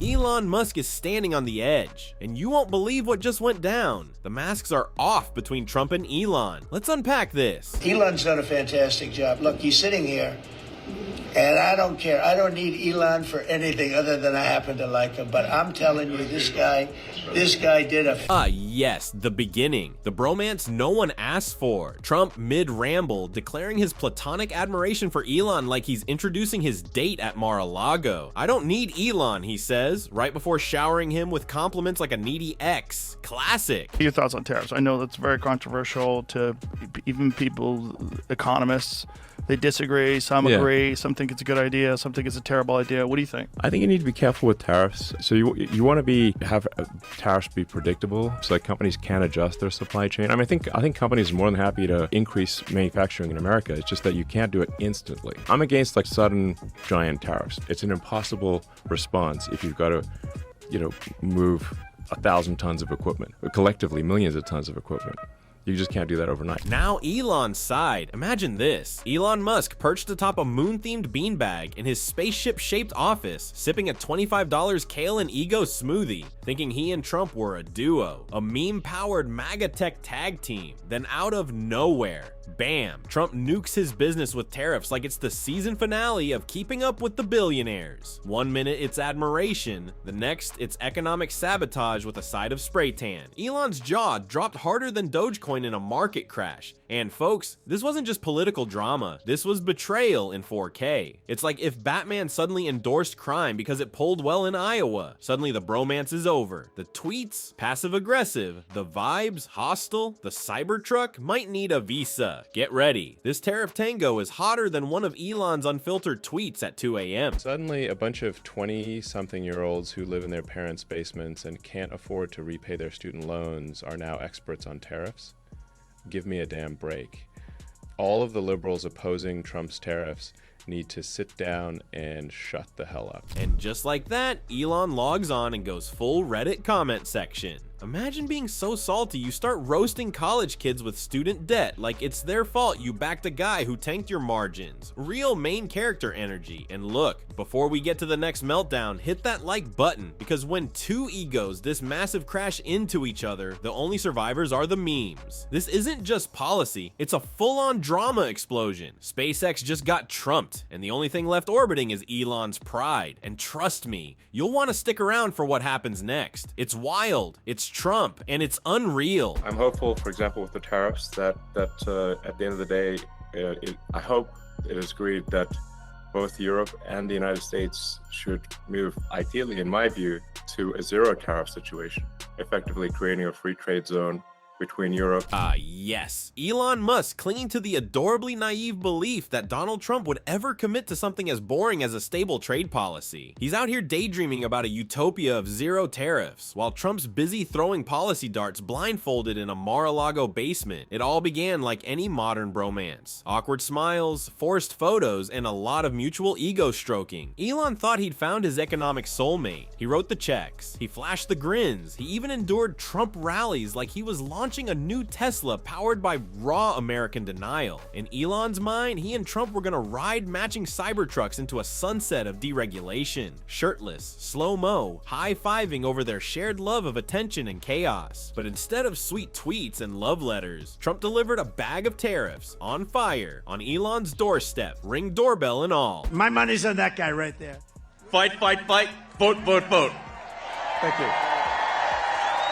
Elon Musk is standing on the edge, and you won't believe what just went down. The masks are off between Trump and Elon. Let's unpack this. Elon's done a fantastic job. Look, he's sitting here, and I don't care. I don't need Elon for anything other than I happen to like him. But I'm telling you, this guy did a... Yes, the beginning. The bromance no one asked for. Trump mid-ramble, declaring his platonic admiration for Elon like he's introducing his date at Mar-a-Lago. I don't need Elon, he says, right before showering him with compliments like a needy ex. Classic. Your thoughts on tariffs? I know that's very controversial to even people, economists. They disagree, some agree, some think it's a good idea, some think it's a terrible idea. What do you think? I think you need to be careful with tariffs. So you want to have tariffs be predictable so that companies can adjust their supply chain. I mean, I think companies are more than happy to increase manufacturing in America. It's just that you can't do it instantly. I'm against like sudden giant tariffs. It's an impossible response if you've got to, move 1,000 tons of equipment, collectively millions of tons of equipment. You just can't do that overnight. Now Elon's side. Imagine this. Elon Musk perched atop a moon-themed beanbag in his spaceship-shaped office, sipping a $25 kale and ego smoothie, thinking he and Trump were a duo, a meme-powered MAGA tech tag team. Then out of nowhere, bam, Trump nukes his business with tariffs like it's the season finale of Keeping Up with the Billionaires. One minute it's admiration, the next it's economic sabotage with a side of spray tan. Elon's jaw dropped harder than Dogecoin in a market crash. And folks, this wasn't just political drama, this was betrayal in 4K. It's like if Batman suddenly endorsed crime because it polled well in Iowa. Suddenly the bromance is over. The tweets, passive-aggressive. The vibes, hostile. The Cybertruck might need a visa. Get ready. This tariff tango is hotter than one of Elon's unfiltered tweets at 2 a.m. Suddenly, a bunch of 20-something-year-olds who live in their parents' basements and can't afford to repay their student loans are now experts on tariffs. Give me a damn break. All of the liberals opposing Trump's tariffs need to sit down and shut the hell up. And just like that, Elon logs on and goes full Reddit comment section. Imagine being so salty you start roasting college kids with student debt like it's their fault you backed a guy who tanked your margins. Real main character energy. And look, before we get to the next meltdown, hit that like button, because when two egos this massive crash into each other, the only survivors are the memes. This isn't just policy, it's a full-on drama explosion. SpaceX just got trumped, and the only thing left orbiting is Elon's pride. And trust me, you'll want to stick around for what happens next. It's wild, it's Trump, and it's unreal. I'm hopeful, for example, with the tariffs, that at the end of the day, I hope it is agreed that both Europe and the United States should move, ideally, in my view, to a zero tariff situation, effectively creating a free trade zone between Europe. Yes. Elon Musk clinging to the adorably naive belief that Donald Trump would ever commit to something as boring as a stable trade policy. He's out here daydreaming about a utopia of zero tariffs, while Trump's busy throwing policy darts blindfolded in a Mar-a-Lago basement. It all began like any modern bromance. Awkward smiles, forced photos, and a lot of mutual ego stroking. Elon thought he'd found his economic soulmate. He wrote the checks. He flashed the grins. He even endured Trump rallies like he was launching a new Tesla powered by raw American denial. In Elon's mind, he and Trump were gonna ride matching Cybertrucks into a sunset of deregulation. Shirtless, slow-mo, high-fiving over their shared love of attention and chaos. But instead of sweet tweets and love letters, Trump delivered a bag of tariffs, on fire, on Elon's doorstep, Ring doorbell and all. My money's on that guy right there. Fight, fight, fight. Vote, vote, vote. Thank you.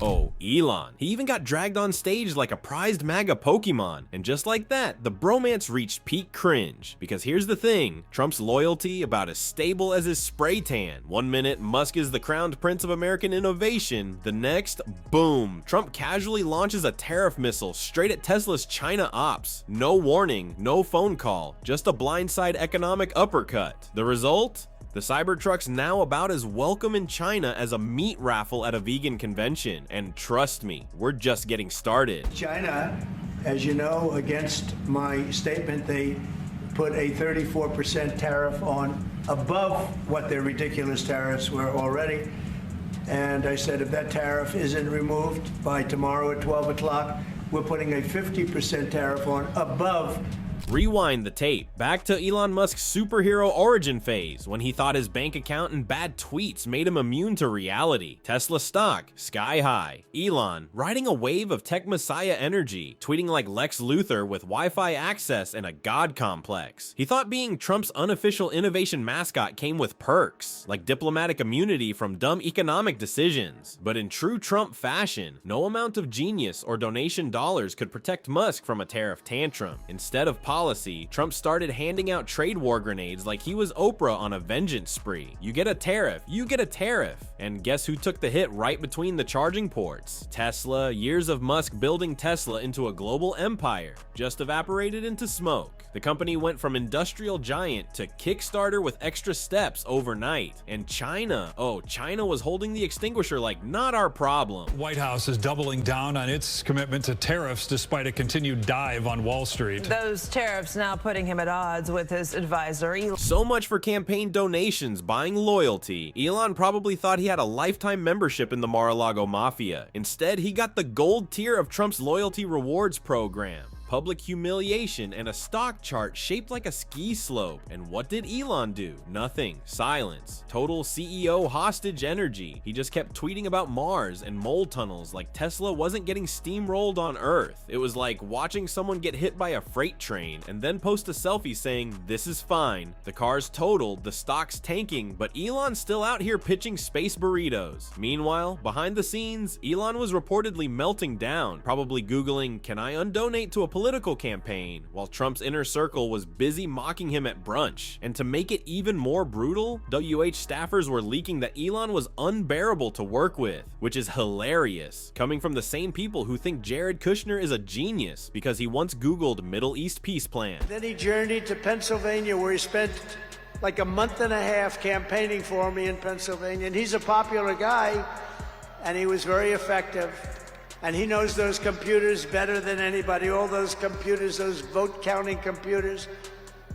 Oh, Elon. He even got dragged on stage like a prized MAGA Pokemon. And just like that, the bromance reached peak cringe. Because here's the thing, Trump's loyalty about as stable as his spray tan. One minute, Musk is the crowned prince of American innovation. The next, boom, Trump casually launches a tariff missile straight at Tesla's China ops. No warning, no phone call, just a blindside economic uppercut. The result? The Cybertruck's now about as welcome in China as a meat raffle at a vegan convention. And trust me, we're just getting started. China, as you know, against my statement, they put a 34% tariff on above what their ridiculous tariffs were already. And I said, if that tariff isn't removed by tomorrow at 12 o'clock, we're putting a 50% tariff on above Rewind the tape back to Elon Musk's superhero origin phase when he thought his bank account and bad tweets made him immune to reality. Tesla stock sky high. Elon riding a wave of tech messiah energy, tweeting like Lex Luthor with Wi-Fi access and a god complex. He thought being Trump's unofficial innovation mascot came with perks, like diplomatic immunity from dumb economic decisions. But in true Trump fashion, no amount of genius or donation dollars could protect Musk from a tariff tantrum. Instead of policy, Trump started handing out trade war grenades like he was Oprah on a vengeance spree. You get a tariff, you get a tariff. And guess who took the hit right between the charging ports? Tesla. Years of Musk building Tesla into a global empire just evaporated into smoke. The company went from industrial giant to Kickstarter with extra steps overnight. And China, China was holding the extinguisher like not our problem. White House is doubling down on its commitment to tariffs despite a continued dive on Wall Street. Those tariffs now putting him at odds with his advisor. So much for campaign donations buying loyalty. Elon probably thought he had a lifetime membership in the Mar-a-Lago Mafia. Instead, he got the gold tier of Trump's loyalty rewards program. Public humiliation, and a stock chart shaped like a ski slope. And what did Elon do? Nothing. Silence. Total CEO hostage energy. He just kept tweeting about Mars and mole tunnels like Tesla wasn't getting steamrolled on Earth. It was like watching someone get hit by a freight train and then post a selfie saying, "This is fine. The car's totaled, the stock's tanking, but Elon's still out here pitching space burritos." Meanwhile, behind the scenes, Elon was reportedly melting down, probably Googling, "Can I undonate to a political campaign?" while Trump's inner circle was busy mocking him at brunch. And to make it even more brutal, WH staffers were leaking that Elon was unbearable to work with, which is hilarious, coming from the same people who think Jared Kushner is a genius because he once Googled Middle East peace plan. Then he journeyed to Pennsylvania, where he spent like a month and a half campaigning for me in Pennsylvania. And he's a popular guy, and he was very effective. And he knows those computers better than anybody, all those computers, those vote counting computers.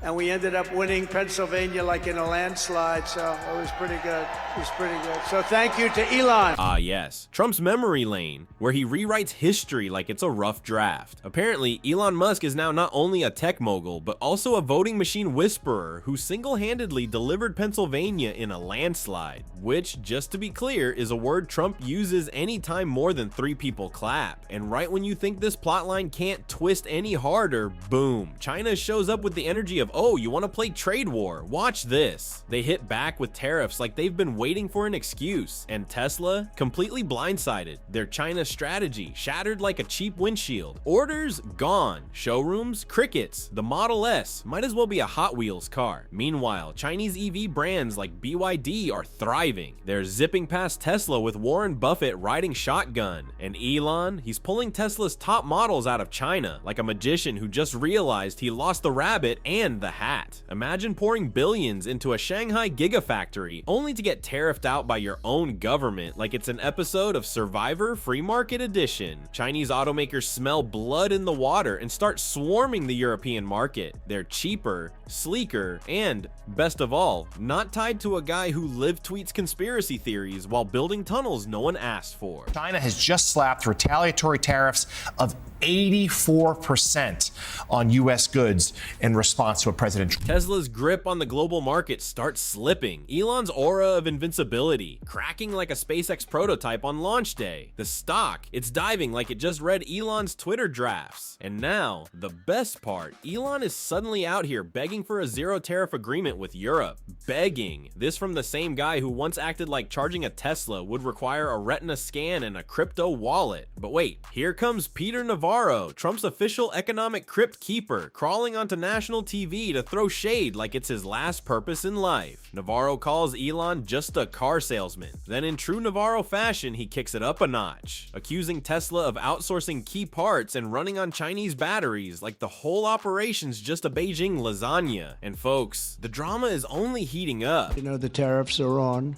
And we ended up winning Pennsylvania like in a landslide, so it was pretty good. It was pretty good. So thank you to Elon. Ah yes, Trump's memory lane, where he rewrites history like it's a rough draft. Apparently, Elon Musk is now not only a tech mogul, but also a voting machine whisperer who single-handedly delivered Pennsylvania in a landslide, which, just to be clear, is a word Trump uses anytime more than 3 people clap. And right when you think this plotline can't twist any harder, boom, China shows up with the energy of, "Oh, you want to play trade war? Watch this." They hit back with tariffs like they've been waiting for an excuse. And Tesla, completely blindsided. Their China strategy shattered like a cheap windshield. Orders gone. Showrooms crickets. The Model S might as well be a Hot Wheels car. Meanwhile, Chinese EV brands like BYD are thriving. They're zipping past Tesla with Warren Buffett riding shotgun. And Elon, he's pulling Tesla's top models out of China like a magician who just realized he lost the rabbit and the hat. Imagine pouring billions into a Shanghai gigafactory only to get tariffed out by your own government like it's an episode of Survivor Free Market Edition. Chinese automakers smell blood in the water and start swarming the European market. They're cheaper, sleeker, and, best of all, not tied to a guy who live tweets conspiracy theories while building tunnels no one asked for. China has just slapped retaliatory tariffs of 84% on U.S. goods in response to a president. Tesla's grip on the global market starts slipping. Elon's aura of invincibility, cracking like a SpaceX prototype on launch day. The stock, it's diving like it just read Elon's Twitter drafts. And now, the best part, Elon is suddenly out here begging for a zero tariff agreement with Europe. Begging. This from the same guy who once acted like charging a Tesla would require a retina scan and a crypto wallet. But wait, here comes Peter Navarro, Trump's official economic crypt keeper, crawling onto national TV to throw shade like it's his last purpose in life. Navarro calls Elon just a car salesman. Then in true Navarro fashion, he kicks it up a notch, accusing Tesla of outsourcing key parts and running on Chinese batteries like the whole operation's just a Beijing lasagna. And folks, the drama is only heating up. You know, the tariffs are on,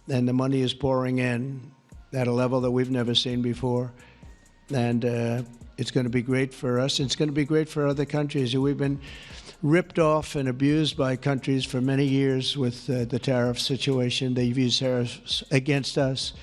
and the money is pouring in at a level that we've never seen before. And it's going to be great for us. It's going to be great for other countries. We've been ripped off and abused by countries for many years with the tariff situation. They've used tariffs against us.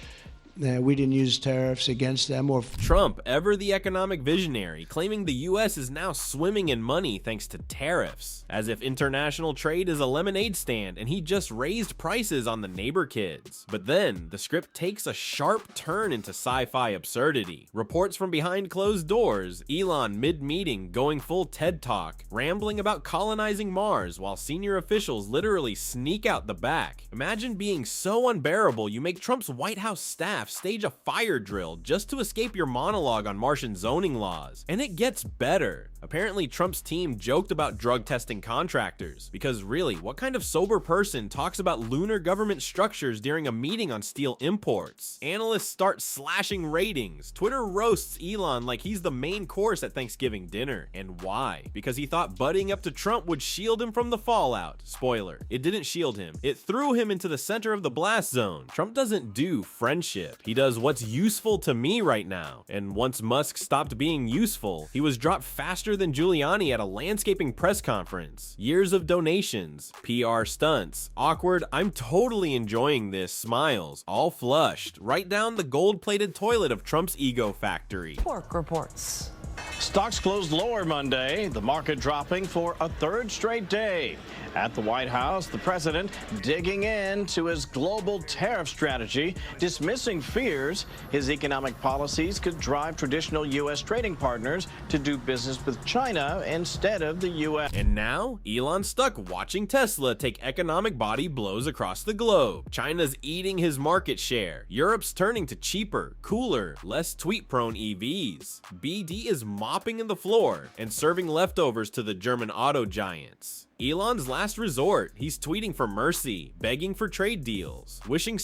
We didn't use tariffs against them or. Trump, ever the economic visionary, claiming the U.S. is now swimming in money thanks to tariffs, as if international trade is a lemonade stand and he just raised prices on the neighbor kids. But then, the script takes a sharp turn into sci-fi absurdity. Reports from behind closed doors, Elon mid-meeting going full TED Talk, rambling about colonizing Mars while senior officials literally sneak out the back. Imagine being so unbearable you make Trump's White House staff stage a fire drill just to escape your monologue on Martian zoning laws. And it gets better. Apparently, Trump's team joked about drug testing contractors, because really, what kind of sober person talks about lunar government structures during a meeting on steel imports? Analysts start slashing ratings. Twitter roasts Elon like he's the main course at Thanksgiving dinner. And why? Because he thought buddying up to Trump would shield him from the fallout. Spoiler, it didn't shield him. It threw him into the center of the blast zone. Trump doesn't do friendship. He does what's useful to me right now. And once Musk stopped being useful, he was dropped faster than Giuliani at a landscaping press conference. Years of donations, PR stunts, awkward, I'm totally enjoying this smiles, all flushed, right down the gold-plated toilet of Trump's ego factory. Pork reports. Stocks closed lower Monday, the market dropping for a third straight day. At the White House, the president digging into his global tariff strategy, dismissing fears his economic policies could drive traditional U.S. trading partners to do business with China instead of the U.S. And now, Elon's stuck watching Tesla take economic body blows across the globe. China's eating his market share. Europe's turning to cheaper, cooler, less tweet-prone EVs. BD is mopping in the floor and serving leftovers to the German auto giants. Elon's last resort, he's tweeting for mercy, begging for trade deals, wishing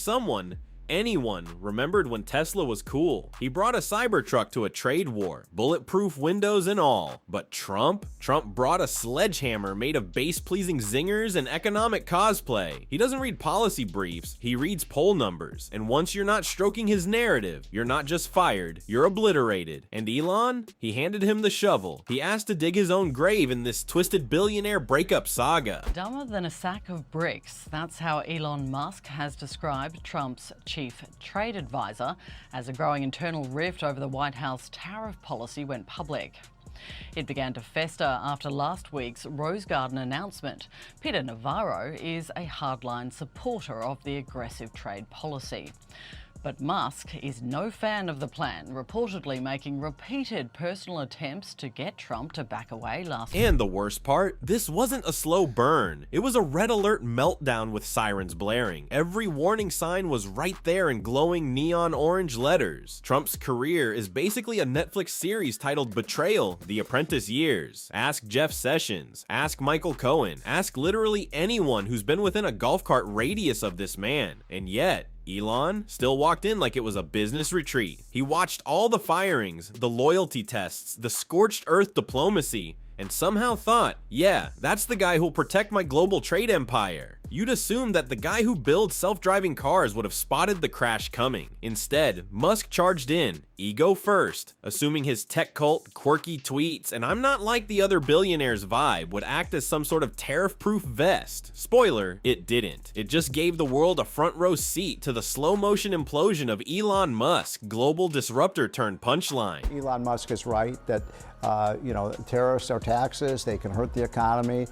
anyone remembered when Tesla was cool. He brought a Cybertruck to a trade war, bulletproof windows and all. But Trump brought a sledgehammer made of base-pleasing zingers and economic cosplay. He doesn't read policy briefs, he reads poll numbers. And once you're not stroking his narrative, you're not just fired, you're obliterated. And Elon? He handed him the shovel. He asked to dig his own grave in this twisted billionaire breakup saga. Dumber than a sack of bricks. That's how Elon Musk has described Trump's chief trade advisor as a growing internal rift over the White House tariff policy went public. It began to fester after last week's Rose Garden announcement. Peter Navarro is a hardline supporter of the aggressive trade policy. But Musk is no fan of the plan, reportedly making repeated personal attempts to get Trump to back away last week. And the worst part, this wasn't a slow burn. It was a red alert meltdown with sirens blaring. Every warning sign was right there in glowing neon orange letters. Trump's career is basically a Netflix series titled Betrayal: The Apprentice Years. Ask Jeff Sessions, ask Michael Cohen, ask literally anyone who's been within a golf cart radius of this man. And yet, Elon still walked in like it was a business retreat. He watched all the firings, the loyalty tests, the scorched earth diplomacy, and somehow thought, yeah, that's the guy who'll protect my global trade empire. You'd assume that the guy who builds self-driving cars would have spotted the crash coming. Instead, Musk charged in, ego first, assuming his tech cult, quirky tweets, and I'm not like the other billionaires vibe would act as some sort of tariff-proof vest. Spoiler, it didn't. It just gave the world a front row seat to the slow-motion implosion of Elon Musk, global disruptor turned punchline. Elon Musk is right that tariffs are taxes, they can hurt the economy.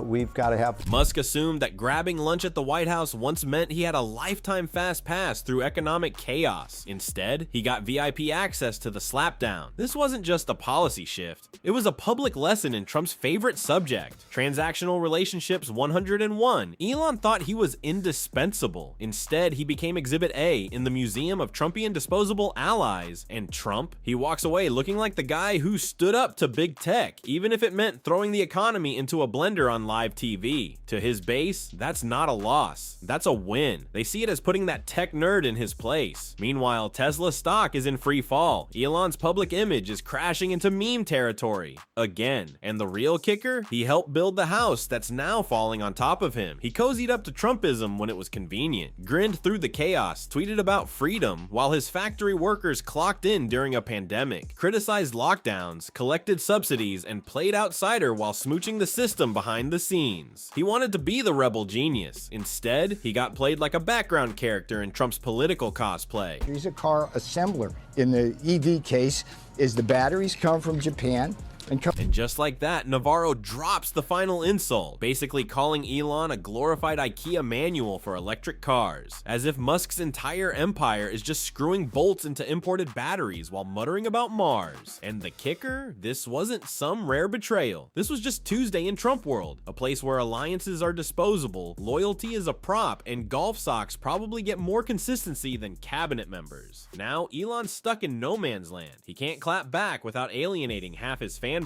We've got to have. Musk assumed that grabbing lunch at the White House once meant he had a lifetime fast pass through economic chaos. Instead, he got VIP access to the slapdown. This wasn't just a policy shift. It was a public lesson in Trump's favorite subject, transactional relationships 101. Elon thought he was indispensable. Instead, he became Exhibit A in the Museum of Trumpian Disposable Allies. And Trump? He walks away looking like the guy who stood up to big tech, even if it meant throwing the economy into a blender on live TV. To his base, that's not a loss. That's a win. They see it as putting that tech nerd in his place. Meanwhile, Tesla stock is in free fall. Elon's public image is crashing into meme territory again. And the real kicker? He helped build the house that's now falling on top of him. He cozied up to Trumpism when it was convenient, grinned through the chaos, tweeted about freedom while his factory workers clocked in during a pandemic, criticized lockdowns, collected subsidies, and played outsider while smooching the system behind the scenes. He wanted to be the rebel high-level genius. Instead, he got played like a background character in Trump's political cosplay. He's a car assembler. In the EV case, the batteries come from Japan. And just like that, Navarro drops the final insult, basically calling Elon a glorified IKEA manual for electric cars, as if Musk's entire empire is just screwing bolts into imported batteries while muttering about Mars. And the kicker? This wasn't some rare betrayal. This was just Tuesday in Trump world, a place where alliances are disposable, loyalty is a prop, and golf socks probably get more consistency than cabinet members. Now, Elon's stuck in no man's land. He can't clap back without alienating half his fanboys.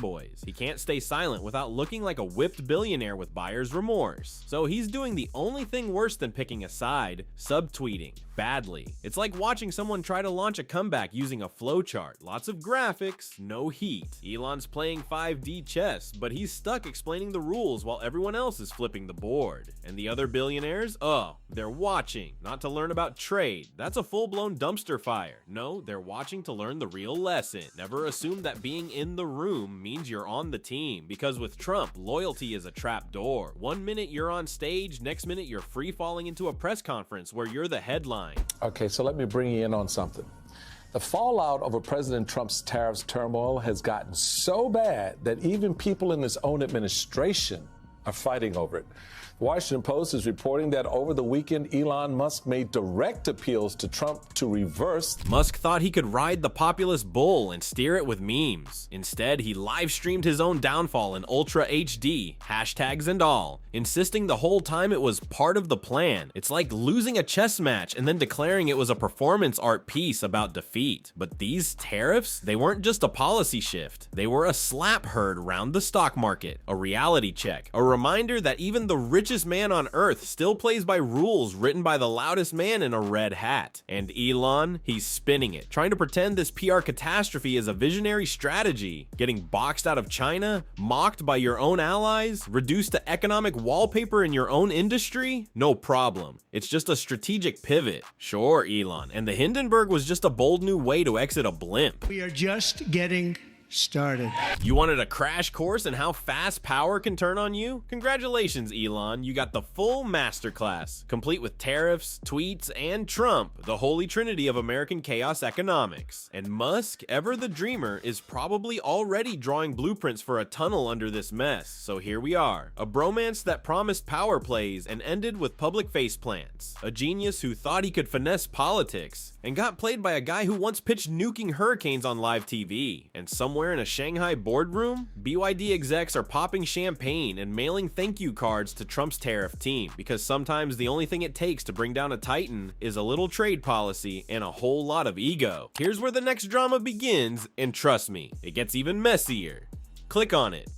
He can't stay silent without looking like a whipped billionaire with buyer's remorse. So he's doing the only thing worse than picking a side, subtweeting. Badly. It's like watching someone try to launch a comeback using a flowchart. Lots of graphics, no heat. Elon's playing 5D chess, but he's stuck explaining the rules while everyone else is flipping the board. And the other billionaires? Oh, they're watching, not to learn about trade. That's a full-blown dumpster fire. No, they're watching to learn the real lesson. Never assume that being in the room means you're on the team, because with Trump, loyalty is a trap door. 1 minute you're on stage, next minute you're free falling into a press conference where you're the headline. Okay, so let me bring you in on something. The fallout over President Trump's tariffs turmoil has gotten so bad that even people in his own administration are fighting over it. The Washington Post is reporting that over the weekend, Elon Musk made direct appeals to Trump to reverse. Musk thought he could ride the populist bull and steer it with memes. Instead, he live streamed his own downfall in Ultra HD, hashtags and all, insisting the whole time it was part of the plan. It's like losing a chess match and then declaring it was a performance art piece about defeat. But these tariffs, they weren't just a policy shift. They were a slap heard round the stock market, a reality check, a reminder that even the richest man on earth still plays by rules written by the loudest man in a red hat. And Elon, he's spinning it, trying to pretend this PR catastrophe is a visionary strategy, getting boxed out of China, mocked by your own allies, reduced to economic wallpaper in your own industry? No problem. It's just a strategic pivot. Sure, Elon, and the Hindenburg was just a bold new way to exit a blimp. We are just getting started. You wanted a crash course in how fast power can turn on you? Congratulations, Elon. You got the full masterclass, complete with tariffs, tweets, and Trump, the holy trinity of American chaos economics. And Musk, ever the dreamer, is probably already drawing blueprints for a tunnel under this mess. So here we are, a bromance that promised power plays and ended with public faceplants. A genius who thought he could finesse politics and got played by a guy who once pitched nuking hurricanes on live TV. And somewhere in a Shanghai boardroom, BYD execs are popping champagne and mailing thank you cards to Trump's tariff team, because sometimes the only thing it takes to bring down a titan is a little trade policy and a whole lot of ego. Here's where the next drama begins, and trust me, it gets even messier. Click on it.